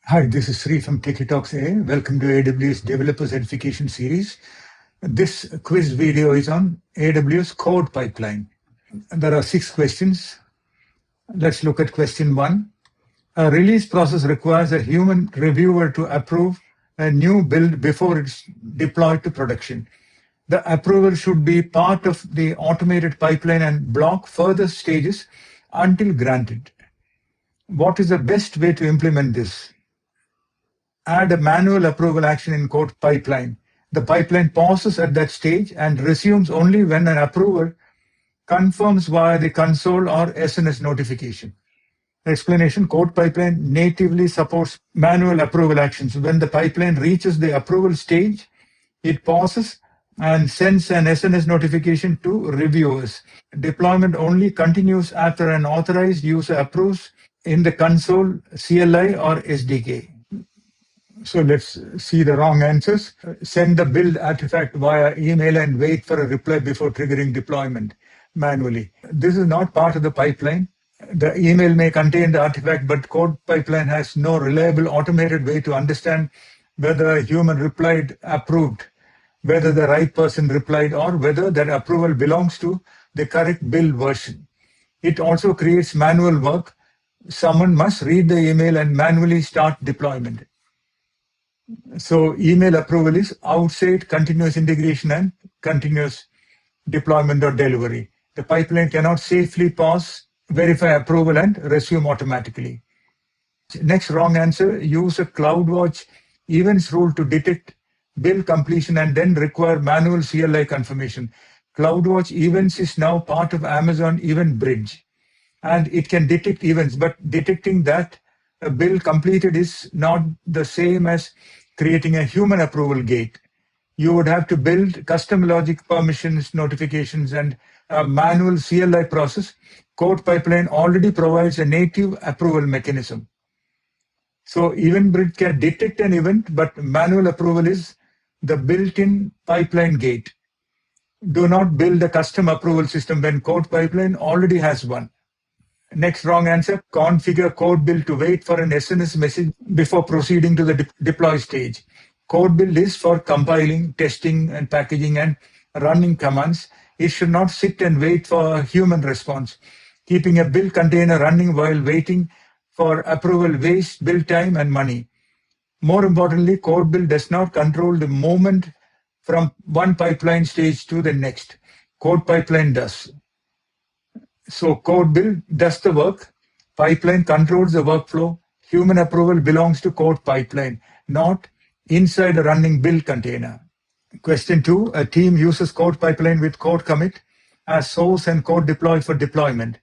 Hi, this is Sri from TechieTalksAI. Welcome to AWS Developer Certification Series. This quiz video is on AWS CodePipeline. There are 6 questions. Let's look at question 1. A release process requires a human reviewer to approve a new build before it's deployed to production. The approval should be part of the automated pipeline and block further stages until granted. What is the best way to implement this? Add a manual approval action in CodePipeline. The pipeline pauses at that stage and resumes only when an approver confirms via the console or SNS notification. Explanation: CodePipeline natively supports manual approval actions. When the pipeline reaches the approval stage, it pauses and sends an SNS notification to reviewers. Deployment only continues after an authorized user approves in the console, CLI, or SDK. So let's see the wrong answers. Send the build artifact via email and wait for a reply before triggering deployment manually. This is not part of the pipeline. The email may contain the artifact, but CodePipeline has no reliable automated way to understand whether a human replied approved, whether the right person replied, or whether that approval belongs to the correct build version. It also creates manual work. Someone must read the email and manually start deployment. So email approval is outside continuous integration and continuous deployment or delivery. The pipeline cannot safely pause, verify approval, and resume automatically. Next wrong answer: use a CloudWatch events rule to detect build completion and then require manual CLI confirmation. CloudWatch events is now part of Amazon EventBridge, and it can detect events, but detecting that a build completed is not the same as creating a human approval gate. You would have to build custom logic permissions, notifications, and a manual CLI process. CodePipeline already provides a native approval mechanism. So EventBridge can detect an event, but manual approval is the built-in pipeline gate. Do not build a custom approval system when CodePipeline already has one. Next wrong answer: configure CodeBuild to wait for an SNS message before proceeding to the deploy stage. CodeBuild is for compiling, testing, and packaging and running commands. It should not sit and wait for a human response. Keeping a build container running while waiting for approval wastes build time and money. More importantly, CodeBuild does not control the movement from one pipeline stage to the next. CodePipeline does. So CodeBuild does the work, pipeline controls the workflow. Human approval belongs to CodePipeline, not inside a running build container. Question 2, a team uses CodePipeline with CodeCommit as source and CodeDeploy for deployment.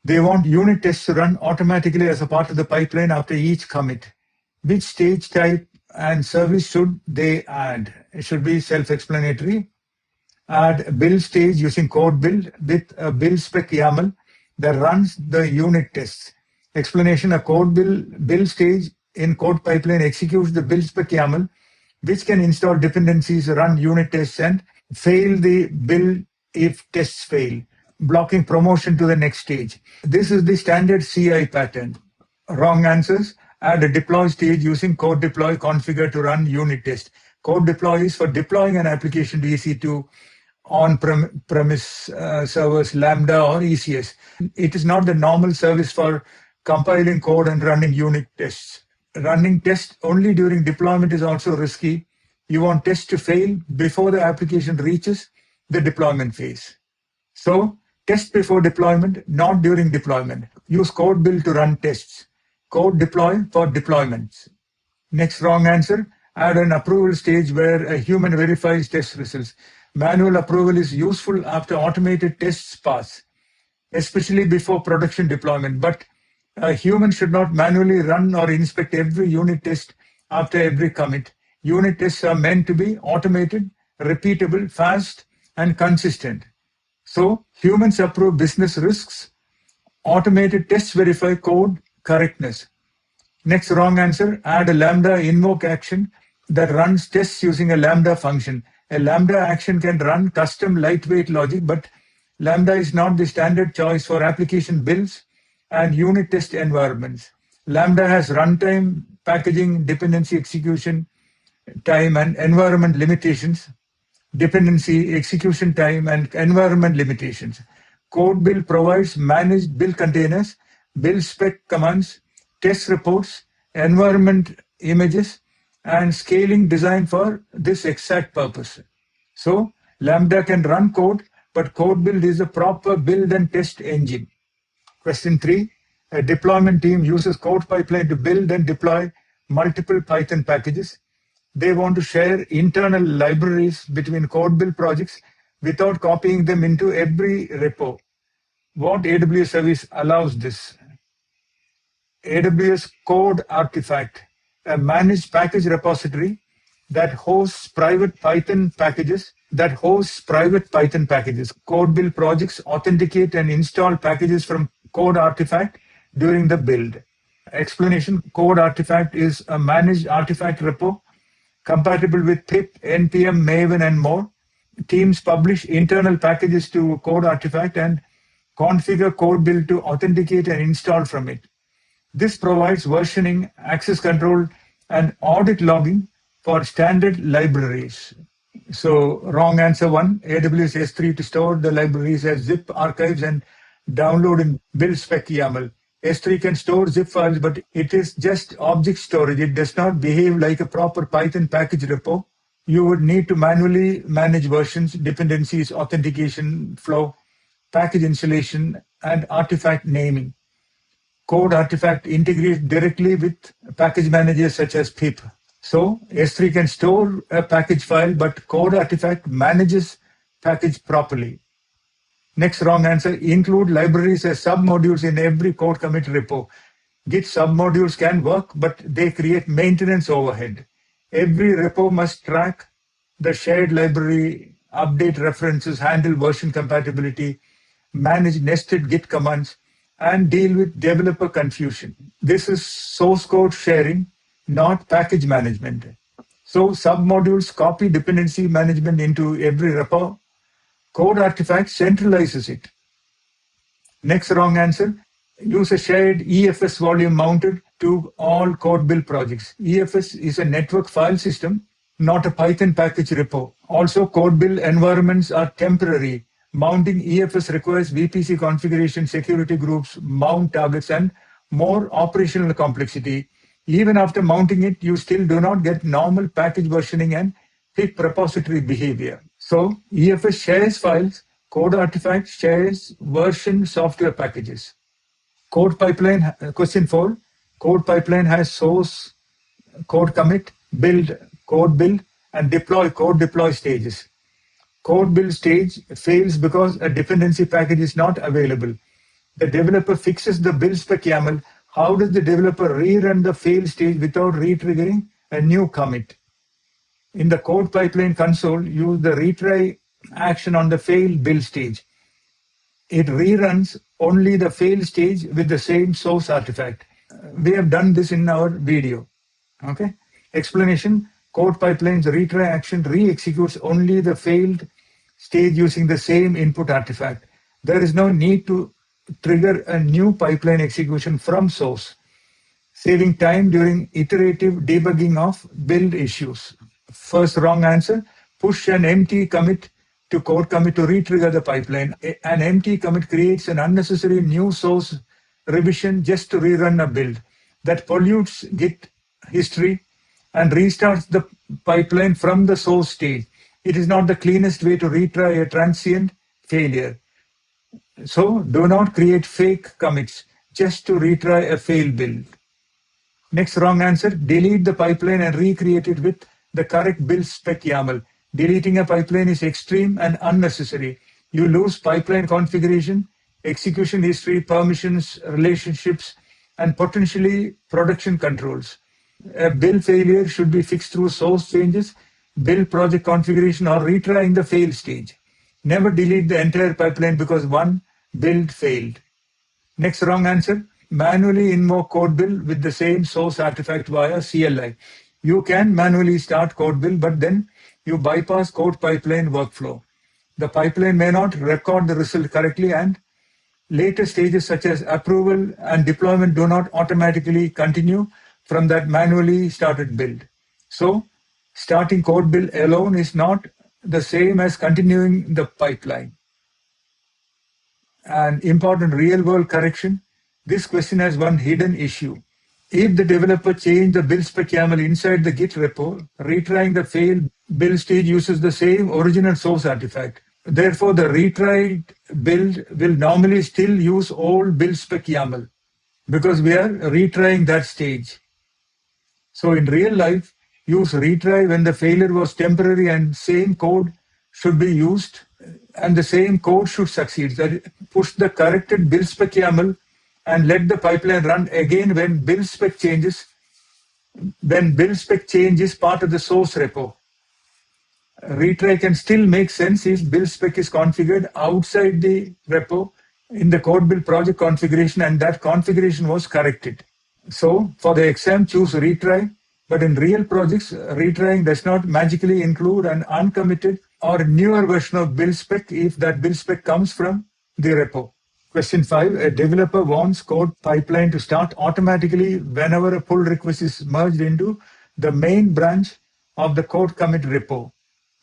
They want unit tests to run automatically as a part of the pipeline after each commit. Which stage type and service should they add? It should be self-explanatory. Add a build stage using CodeBuild with a buildspec.yml that runs the unit tests. Explanation: a build stage in CodePipeline executes the buildspec.yml, which can install dependencies, run unit tests, and fail the build if tests fail, blocking promotion to the next stage. This is the standard CI pattern. Wrong answers: add a deploy stage using CodeDeploy configured to run unit test. CodeDeploy is for deploying an application to EC2 on-premise servers, Lambda or ECS. It is not the normal service for compiling code and running unit tests. Running tests only during deployment is also risky. You want tests to fail before the application reaches the deployment phase. So test before deployment, not during deployment. Use CodeBuild to run tests. CodeDeploy for deployments. Next wrong answer: add an approval stage where a human verifies test results. Manual approval is useful after automated tests pass, especially before production deployment, but a human should not manually run or inspect every unit test after every commit. Unit tests are meant to be automated, repeatable, fast, and consistent. So humans approve business risks. Automated tests verify code correctness. Next wrong answer: add a Lambda invoke action that runs tests using a Lambda function. A Lambda action can run custom lightweight logic, but Lambda is not the standard choice for application builds and unit test environments. Lambda has runtime, packaging, dependency execution time, and environment limitations. Dependency, execution time, and environment limitations. CodeBuild provides managed build containers, build spec commands, test reports, environment images, and scaling design for this exact purpose. So Lambda can run code, but CodeBuild is a proper build and test engine. Question 3. A deployment team uses CodePipeline to build and deploy multiple Python packages. They want to share internal libraries between CodeBuild projects without copying them into every repo. What AWS service allows this? AWS CodeArtifact, a managed package repository that hosts private Python packages. CodeBuild projects authenticate and install packages from CodeArtifact during the build. Explanation: CodeArtifact is a managed artifact repo compatible with pip, npm, maven, and more. Teams publish internal packages to CodeArtifact and configure CodeBuild to authenticate and install from it. This provides versioning, access control, and audit logging for standard libraries. So wrong answer 1, AWS S3 to store the libraries as zip archives and download in buildspec.yml. S3 can store zip files, but it is just object storage. It does not behave like a proper Python package repo. You would need to manually manage versions, dependencies, authentication flow, package installation, and artifact naming. CodeArtifact integrates directly with package managers such as pip. So S3 can store a package file, but CodeArtifact manages package properly. Next wrong answer, include libraries as submodules in every CodeCommit repo. Git submodules can work, but they create maintenance overhead. Every repo must track the shared library, update references, handle version compatibility, manage nested Git commands, and deal with developer confusion. This is source code sharing, not package management. So submodules copy dependency management into every repo. CodeArtifact centralizes it. Next wrong answer, use a shared EFS volume mounted to all CodeBuild projects. EFS is a network file system, not a Python package repo. Also, CodeBuild environments are temporary. Mounting EFS requires VPC configuration, security groups, mount targets, and more operational complexity. Even after mounting it, you still do not get normal package versioning and pip repository behavior. So EFS shares files, CodeArtifact shares version software packages. CodePipeline, question 4, CodePipeline has source, CodeCommit, build, CodeBuild, and deploy, CodeDeploy stages. CodeBuild stage fails because a dependency package is not available. The developer fixes the build spec YAML. How does the developer rerun the fail stage without re-triggering a new commit? In the CodePipeline console, use the retry action on the fail build stage. It reruns only the fail stage with the same source artifact. We have done this in our video. Okay. Explanation: CodePipeline's retry action re-executes only the failed stage using the same input artifact. There is no need to trigger a new pipeline execution from source, saving time during iterative debugging of build issues. First wrong answer, push an empty commit to CodeCommit to re-trigger the pipeline. An empty commit creates an unnecessary new source revision just to rerun a build that pollutes Git history and restarts the pipeline from the source stage. It is not the cleanest way to retry a transient failure. So do not create fake commits just to retry a failed build. Next wrong answer, delete the pipeline and recreate it with the correct build spec YAML. Deleting a pipeline is extreme and unnecessary. You lose pipeline configuration, execution history, permissions, relationships, and potentially production controls. A build failure should be fixed through source changes, build project configuration, or retrying the fail stage. Never delete the entire pipeline because one build failed. Next wrong answer, manually invoke CodeBuild with the same source artifact via CLI. You can manually start CodeBuild, but then you bypass CodePipeline workflow. The pipeline may not record the result correctly, and Later stages such as approval and deployment do not automatically continue from that manually started build. So starting code build alone is not the same as continuing the pipeline. An important real-world correction, this question has one hidden issue. If the developer changed the buildspec.yml inside the Git repo, retrying the failed build stage uses the same original source artifact. Therefore, the retried build will normally still use old buildspec.yml because we are retrying that stage. So in real life, use retry when the failure was temporary and same code should be used and the same code should succeed. That push the corrected buildspec.yml and let the pipeline run again when buildspec changes, when buildspec change is part of the source repo. Retry can still make sense if buildspec is configured outside the repo in the code build project configuration and that configuration was corrected. So for the exam, choose retry, but in real projects, retrying does not magically include an uncommitted or newer version of build spec if that build spec comes from the repo. Question 5, a developer wants CodePipeline to start automatically whenever a pull request is merged into the main branch of the CodeCommit repo.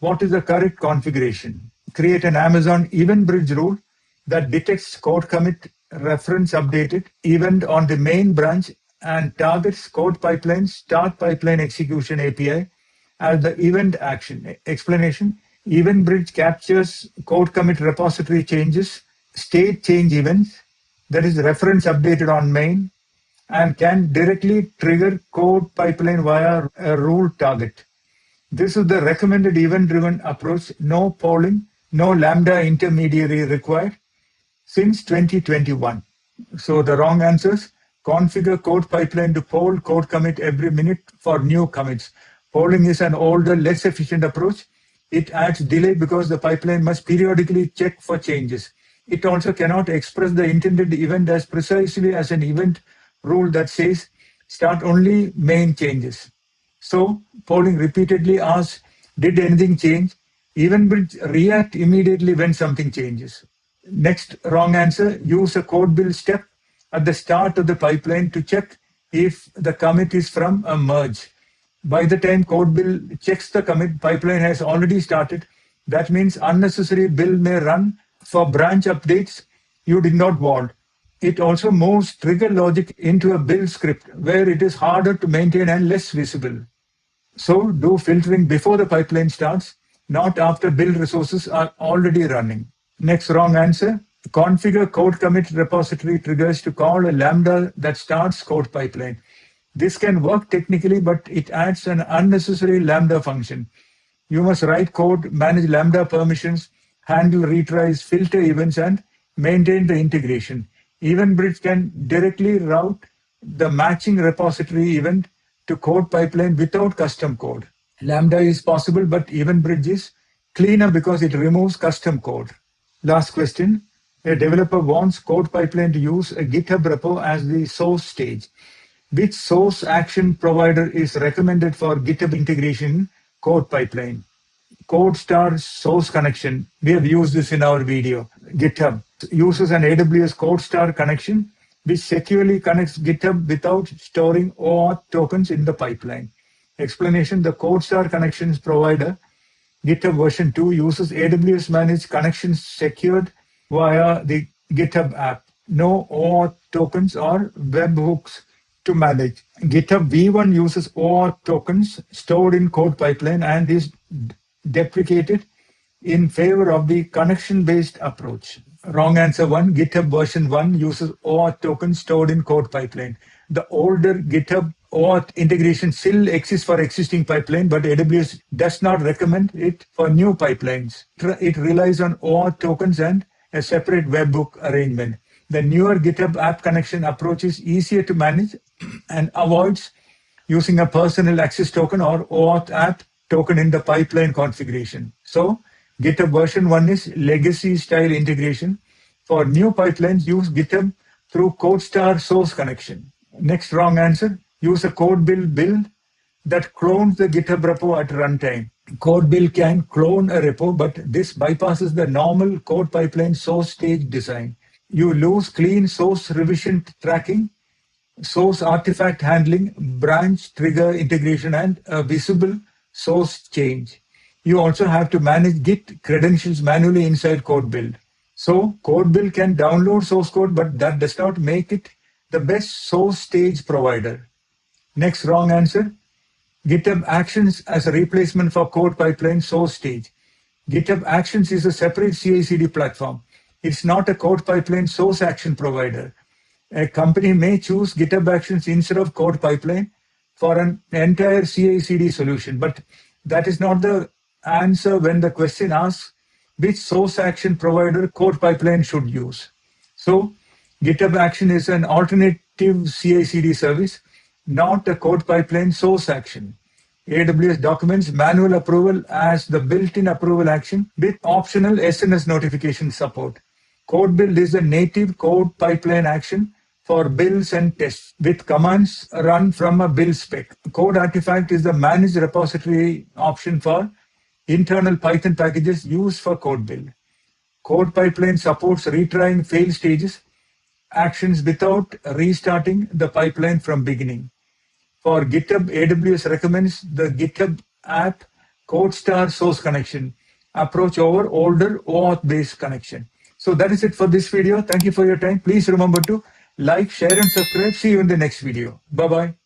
What is the correct configuration? Create an Amazon EventBridge rule that detects CodeCommit reference updated event on the main branch and targets CodePipeline start pipeline execution API as the event action. Explanation, EventBridge captures CodeCommit repository changes, state change events, that is reference updated on main, and can directly trigger CodePipeline via a rule target. This is the recommended event-driven approach, no polling, no Lambda intermediary required since 2021. So the wrong answers, configure CodePipeline to poll CodeCommit every minute for new commits. Polling is an older, less efficient approach. It adds delay because the pipeline must periodically check for changes. It also cannot express the intended event as precisely as an event rule that says start only main changes. So polling repeatedly asks, did anything change? EventBridge react immediately when something changes. Next wrong answer, use a code build step at the start of the pipeline to check if the commit is from a merge. By the time code build checks the commit, pipeline has already started. That means unnecessary build may run for branch updates you did not want. It also moves trigger logic into a build script where it is harder to maintain and less visible. So do filtering before the pipeline starts, not after build resources are already running. Next wrong answer, configure CodeCommit repository triggers to call a Lambda that starts CodePipeline. This can work technically, but it adds an unnecessary Lambda function. You must write code, manage Lambda permissions, handle retries, filter events, and maintain the integration. EventBridge can directly route the matching repository event to CodePipeline without custom code. Lambda is possible, but EventBridge is cleaner because it removes custom code. Last question. A developer wants CodePipeline to use a GitHub repo as the source stage. Which source action provider is recommended for GitHub integration in CodePipeline? CodeStar source connection. We have used this in our video. GitHub uses an AWS CodeStar connection which securely connects GitHub without storing OAuth tokens in the pipeline. Explanation, the CodeStar connections provider, GitHub version 2, uses AWS managed connections secured via the GitHub app. No OAuth tokens or webhooks to manage. GitHub v1 uses OAuth tokens stored in CodePipeline and is deprecated in favor of the connection-based approach. Wrong answer 1, GitHub version 1 uses OAuth tokens stored in CodePipeline. The older GitHub OAuth integration still exists for existing pipeline, but AWS does not recommend it for new pipelines. It relies on OAuth tokens and a separate webhook arrangement. The newer GitHub app connection approach is easier to manage and avoids using a personal access token or OAuth app token in the pipeline configuration. So GitHub version 1 is legacy style integration. For new pipelines, use GitHub through CodeStar source connection. Next wrong answer, use a CodeBuild build that clones the GitHub repo at runtime. CodeBuild can clone a repo, but this bypasses the normal CodePipeline source stage design. You lose clean source revision tracking, source artifact handling, branch trigger integration, and a visible source change. You also have to manage Git credentials manually inside CodeBuild. So CodeBuild can download source code, but that does not make it the best source stage provider. Next wrong answer. GitHub Actions as a replacement for CodePipeline source stage. GitHub Actions is a separate CI/CD platform. It's not a CodePipeline source action provider. A company may choose GitHub Actions instead of CodePipeline for an entire CI/CD solution, but that is not the answer when the question asks which source action provider CodePipeline should use. So GitHub Action is an alternative CI/CD service, not a CodePipeline source action. AWS documents manual approval as the built-in approval action with optional SNS notification support. CodeBuild is a native code pipeline action for builds and tests with commands run from a build spec. CodeArtifact is the managed repository option for internal Python packages used for CodeBuild. CodePipeline supports retrying failed stages actions without restarting the pipeline from beginning. For GitHub, AWS recommends the GitHub app CodeStar source connection approach over older OAuth-based connection. So that is it for this video. Thank you for your time. Please remember to like, share, and subscribe. See you in the next video. Bye-bye.